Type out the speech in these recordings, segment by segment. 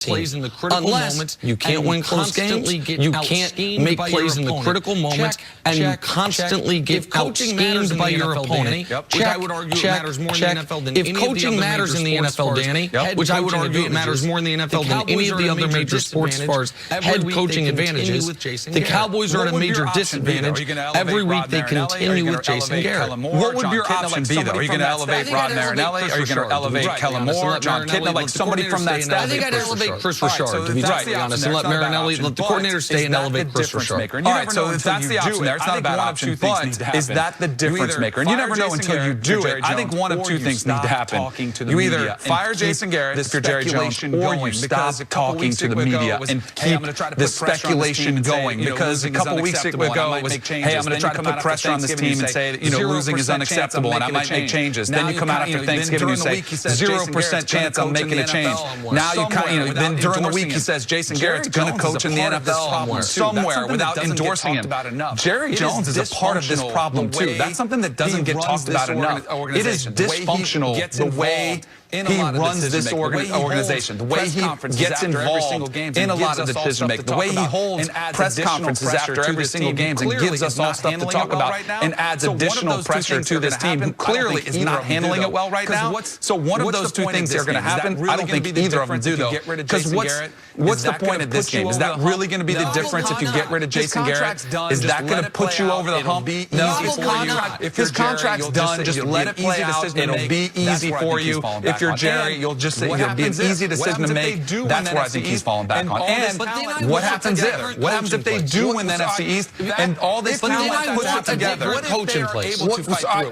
plays in the critical moments. You can't win close games. You can't make plays in the critical moments, and you constantly get out-schemed by your opponent. Which I would argue matters more in the NFL than any of the other major sports. If coaching matters in the NFL, Danny, which I would argue it matters more in the NFL than any of the other major sports as far as head coaching advantages, the Cowboys are at a major disadvantage. Every week they continue with Jason Garrett. What would your option be, though? Are you going to elevate Rod Marinelli? Are you going to elevate Kellen Moore, John Kitna, like somebody from that staff? I think I'd elevate Cris Richard, to be totally honest, and let Marinelli, let the coordinator stay and elevate Cris Richard. All right, so if that's the option there, it's not a bad option, but is that the difference maker? And you never know until you do it. I think one of two things need to happen. You either fire Jason Garrett if you're Jerry Jones, or you stop talking to the media and keep the speculation going. Because a couple weeks ago it was, hey, I'm going to try to put pressure on this team and say that, losing is unacceptable and I might make changes. Then you come out after Thanksgiving and say, 0% chance I'm making a change. Now you kind of, then during the week he says Jason Garrett's going to coach in the NFL somewhere without endorsing him. Jerry Jones is a part of this problem too. That's something that doesn't get talked about enough. It is dysfunctional the way he runs this organization, the way he gets involved in a lot of the decision making, the way he holds press conferences after every single game and gives us all stuff to talk about and adds additional pressure to this team who clearly is not handling it well right now. So one of those two things are going to happen. I don't think either of them do, though. Because what's the point of this game? Is that really going to be the difference if you get rid of Jason Garrett? Is that going to put you over the hump? No. His contract's done. Just let it play out. It'll be easy for you. If you're Jerry, you'll be an easy decision to make. That's where I think he's falling back on. And what happens if? What happens if they do win the NFC East and all this talent puts it together? Coach in place.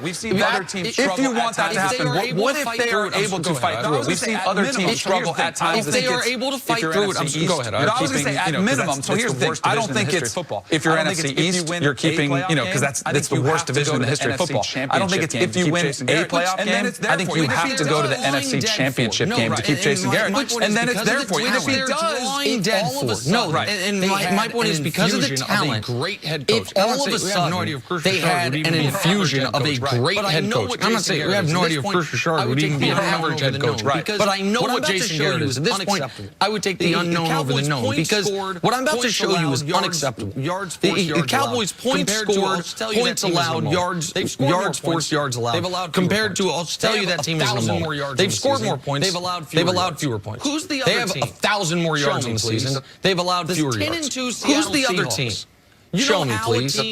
We've seen other teams struggle. If you want that to happen, what if they are able to fight through it? We've seen other teams struggle at times. If they are able to fight through it, go ahead. I was going to say at minimum. So here's the thing. I don't think it's if you're NFC East, you're keeping, because that's the worst division in the history of football. I don't think it's if you win a playoff game. I think you have to go to the NFC Championship game to keep Jason Garrett, and then it's there for you. If he does, no, and my point is because of the talent, if all of a sudden they had an infusion of a great head coach, I'm not saying we have no idea if Cris Richard would even be an average head coach, but I know what Jason Garrett is. At this point, I would take the unknown over the known because what I'm about to show you is unacceptable. The Cowboys points scored, points allowed, yards forced, yards allowed. Compared to, I'll tell you that team is in a moment. They've scored more points. They've allowed fewer points. Who's the other team? They have 1,000 more yards in the season. They've allowed fewer yards. Who's the other team? Show me, please. The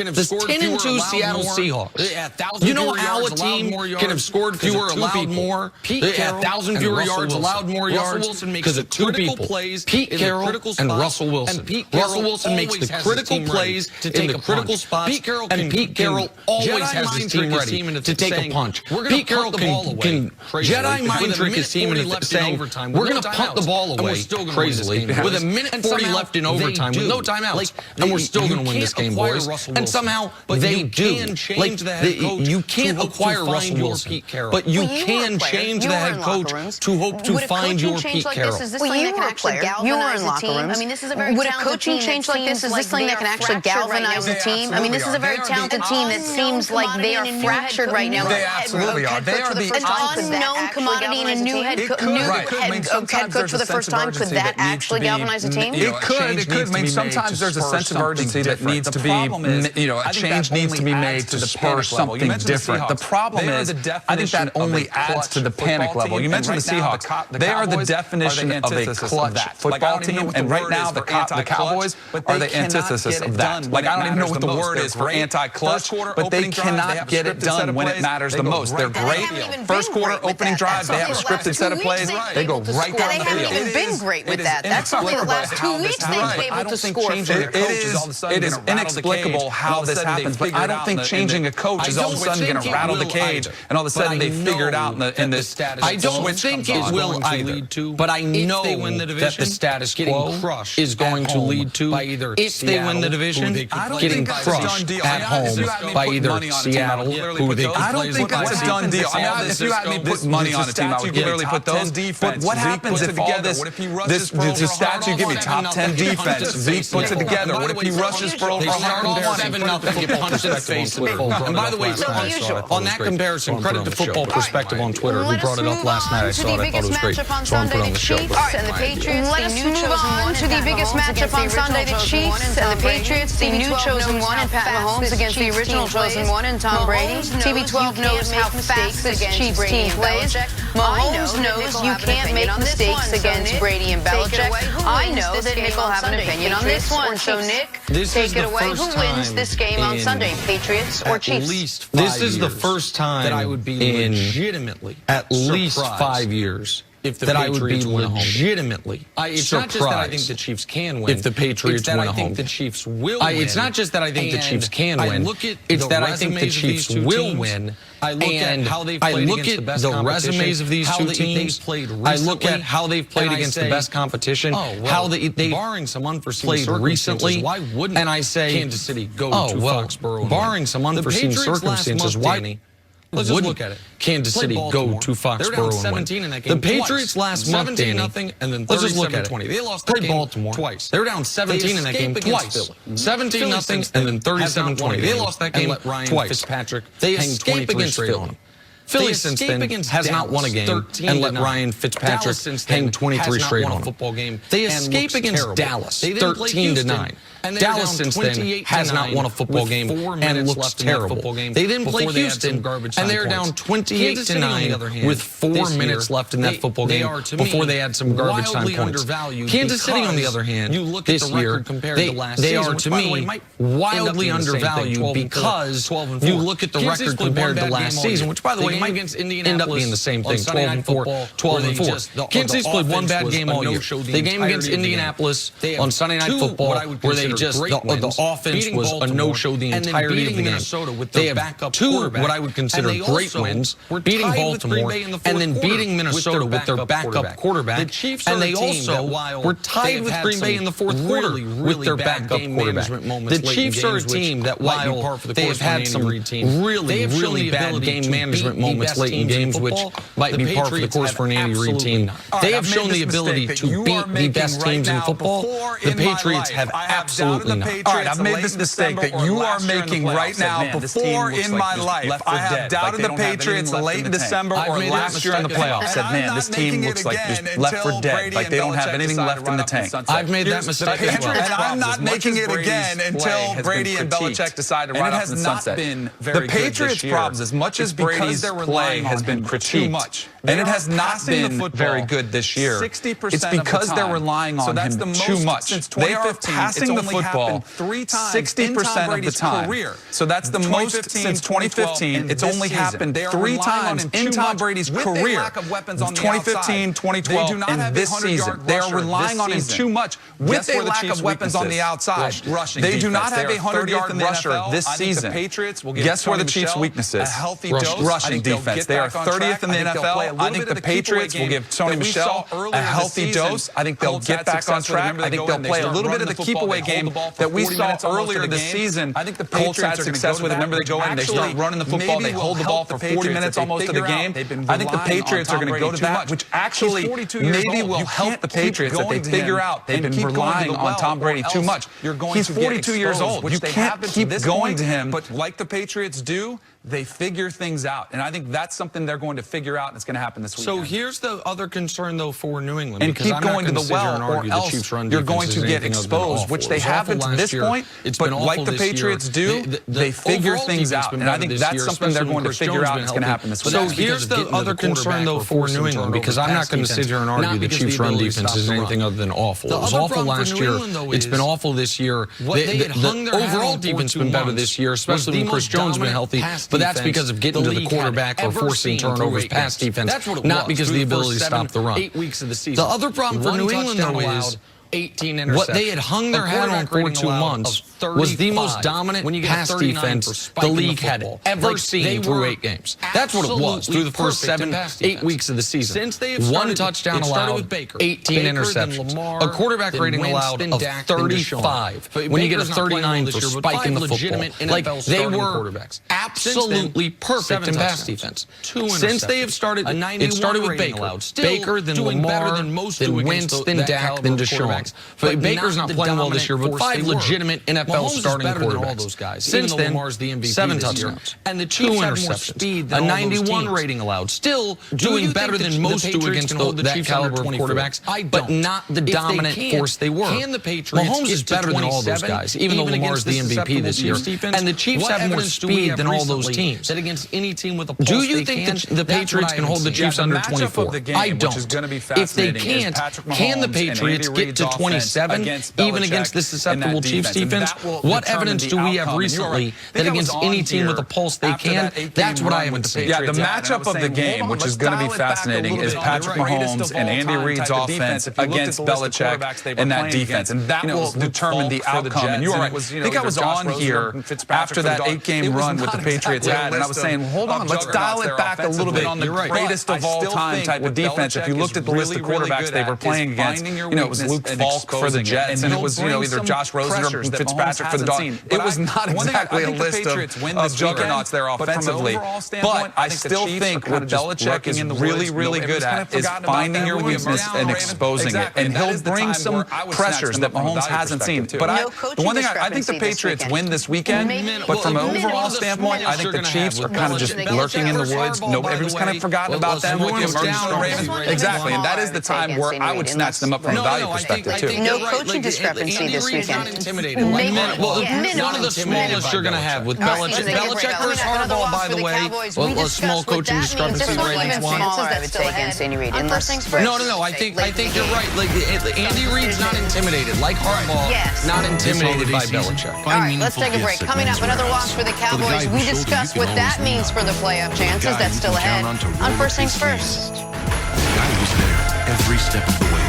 10-2 Seattle Seahawks. You know how a team can have scored fewer, allowed more? They had 1,000 fewer yards, allowed more yards because of two people, Pete Carroll and Russell Wilson. Russell Wilson makes the critical plays in the critical spots, and Pete Carroll always has his team ready to take a punch. Pete Carroll can Jedi mind trick his team into saying, we're going to punt the ball away crazily with a minute 40 left in overtime with no timeouts, and we're still going to win this game, boys. And somehow they do. You can't acquire Russell Wilson, but you can change the head coach to hope to find your Pete Carroll. Well, you were a player. You were in locker rooms. Would a coaching change like this, is this something that can actually galvanize a team? I mean, this is a very talented team that seems like they are fractured right now. They absolutely are. They are the unknown commodity and a new head coach for the first time. Could that actually galvanize a team? It could. It could. I mean, sometimes there's a sense of urgency that needs to be, a change needs to be made to spur something different. The problem is, I think that only adds to the panic level. You mentioned the Seahawks. They are the definition of a clutch football team, and right now the Cowboys are the antithesis of that. Like, I don't even know what the word is for anti-clutch, but they cannot get it done when it matters the most. They're great. First quarter opening drive, they have a scripted set of plays. They go right down the field. They haven't even been great with that. That's something the last 2 weeks they've been able to score. It is inexplicable how this happens, but I don't think changing a coach is all of a sudden going to rattle the cage, and all of a sudden they figure it out in this. I don't think it will either, but I know that the status quo is going to lead to, if they win the division, getting crushed at home by either Seattle, who they could play. I don't think that's a done deal. I mean, if you had me put money on a team, I would clearly put those. But what happens if all this the stats you give me, top 10 defense, Zeke puts it together? What if he rushes rushes for over 7-0, get punched in the face. And by the way, on that comparison, credit to Football Perspective on Twitter, who brought it up last night. I saw it. I thought it was great. So I'm putting on the show. And the Patriots, let us move on to the biggest matchup on Sunday. The Chiefs and the Patriots, the new chosen one, and Pat Mahomes against the original chosen one, and Tom Brady. TB12 knows how fast this Chiefs team plays. Mahomes knows you can't make mistakes against Brady and Belichick. I know that Nick will have an opinion on this one. So, Nick, take it away. Who wins this game on Sunday, Patriots or Chiefs? This is the first time that I would be legitimately at least 5 years that I would be legitimately it's not just that I think the Chiefs can win. If the Patriots win at home. I think the Chiefs will win. It's not just that I think the Chiefs can win. It's that I think the Chiefs will win. I look at how they've played against the resumes of these two teams. I look at how they've played against the best competition. How they've barring some unforeseen played recently. Why wouldn't and I say Kansas City go to Foxborough? Barring some unforeseen circumstances, why? Let's just look at it. Kansas City go to Foxborough and win. In that game the Patriots last month, Danny, 17-0, and then let's just look at 37-20. it. They lost Played Baltimore twice. They were down 17 in that game twice. 17-0 and then 37-20. They lost that game twice. Fitzpatrick They escape against Philly. Philly since then has not won a game and let Ryan Fitzpatrick hang 23 straight on them. They escape against Dallas 13-9. Dallas since then has not won a football game and looks terrible. They didn't play Houston, and they're down 28-9 with 4 minutes left in that football game before they had some garbage time points. Kansas City, on the other hand, this year, they are, to me, wildly undervalued because you look at the record compared to last season, which, by the way, might end up being the same thing, 12-4, 12-4. Kansas City's played one bad game all year. The game against Indianapolis on Sunday Night Football, where they just the offense was a no-show the entirety of the game. They have 2 what I would consider great wins, beating Baltimore and then beating Minnesota with their backup quarterback. And they also were tied with Green Bay in the fourth quarter with their backup quarterback. The Chiefs are a team that, while they have had some really bad game management moments late in games, which might be par for the course for an Andy Reid team, they have shown the ability to beat the best teams in football. The Patriots have absolutely not. All right, I've made this mistake that you are making right now. Before in my life, I have doubted the Patriots late in December or last year in the playoffs. Said, man, this team looks like just left for dead. Like they don't have anything left in the tank. I've made that mistake as well. And I'm not making it again until Brady and Belichick decide to ride off in the sunset. The Patriots' problems, as much as Brady's play has been critiqued, and it has not been very good this year, it's because they're relying on him too much. They are passing the football 60% of the time. So that's the most since 2015. It's only happened 3 times in Tom Brady's career. 2015, 2012, and this season. They are relying on him too much with a lack of weapons on the outside. They do not have a 100-yard rusher this season. Guess where the Chiefs' weakness is? Rushing defense. They are 30th in the NFL. I think the Patriots will give Sony Michel a healthy dose. I think they'll get back on track. I think they'll play a little bit of the keep-away game that we saw earlier this season. I think the Colts had success with it. Remember, they go in, they start running the football, they hold the ball for 40 minutes almost of the game. I think the Patriots are going to go to that, which actually maybe will help the Patriots if they figure out they've been relying on Tom Brady too much. He's 42 years old. You can't keep going to him. But like the Patriots do, they figure things out. And I think that's something they're going to figure out, and it's going to happen this weekend. So here's the other concern, though, for New England. And keep going to the well, or else you're going to get exposed, which they haven't to this point. But like the Patriots do, they figure things out. And I think that's something they're going to figure out, and it's going to happen this weekend. So here's the other concern, though, for New England, because I'm not going to sit here and argue the Chiefs' run defense is anything other than awful. It was awful last year. It's been awful this year. The overall defense has been better this year, especially when Chris Jones has been healthy. But that's because of getting to the quarterback or forcing turnovers, pass defense, not because of the ability to stop the run. The other problem for New England, though, is 18 interceptions. What they had hung their hat on for 2 months was the most dominant pass defense the league had ever seen through 8 games. That's what it was through the first 7, 8 weeks of the season. 1 touchdown allowed, 18 interceptions. A quarterback rating allowed of 35. When you get a 39 for spiking the football. Like, they were absolutely perfect in pass defense. Since they have started, it started with Baker, then Lamar, then Wentz, then Dak, then Deshaun. But Baker's not playing well this year, but 5 legitimate NFL NFL starting quarterbacks. All those guys. Since then, Lamar's the MVP 7 this year. touchdowns, And the 2 Chiefs have more interceptions, speed a than all those 91 teams. rating allowed. Still Do doing you better think than the most do Patriots against can hold the that Chiefs caliber of under 24? quarterbacks, I but don't. not the If they dominant can, force they were. Can the Patriots Mahomes is get to better than all those 27, guys, even though Lamar's the MVP this year. And the Chiefs have more speed than all those teams. That against any team with a pulse Do you they think can? the Patriots can hold the Chiefs under 24? I don't. If they can't, can the Patriots get to 27, even against this susceptible Chiefs defense? What evidence do we have recently that against any team with a pulse they can? That's what I have with the Patriots. Yeah, the matchup of the game, which is going to be fascinating, is Patrick Mahomes and Andy Reid's offense against Belichick and that defense. And that will determine the outcome. And you were right. I think I was on here after that 8-game run with the Patriots had, and I was saying, hold on, let's dial it back a little bit on the greatest of all time type of defense. If you looked at the list of quarterbacks they were playing against, it was Luke Falk for the Jets, and it was either Josh Rosen or Fitzpatrick for the Dolphins. It was not exactly a list of juggernauts there offensively. But I still think what Belichick is really, really good at is finding your weakness and exposing it. And he'll bring some pressures that Mahomes hasn't seen. But the one thing, I think the Patriots win this weekend, but from an overall standpoint, I think the Chiefs are kind of just lurking in the woods. Everyone's kind of forgotten about them. Exactly, and that is the time where I would snatch them up from a value perspective, too. No coaching discrepancy this weekend. One of the smallest you're going to have with Belichick. Belichick versus Harbaugh, by the way, a small coaching discrepancy right against one. I would say against Andy Reid. No. I think you're right. Like Andy Reid's not intimidated, like Harbaugh, not intimidated by Belichick. All right, let's take a break. Coming up, another loss for the Cowboys. We discuss what that means for the playoff chances that's still ahead on First Things First. The guy who's there every step of the way.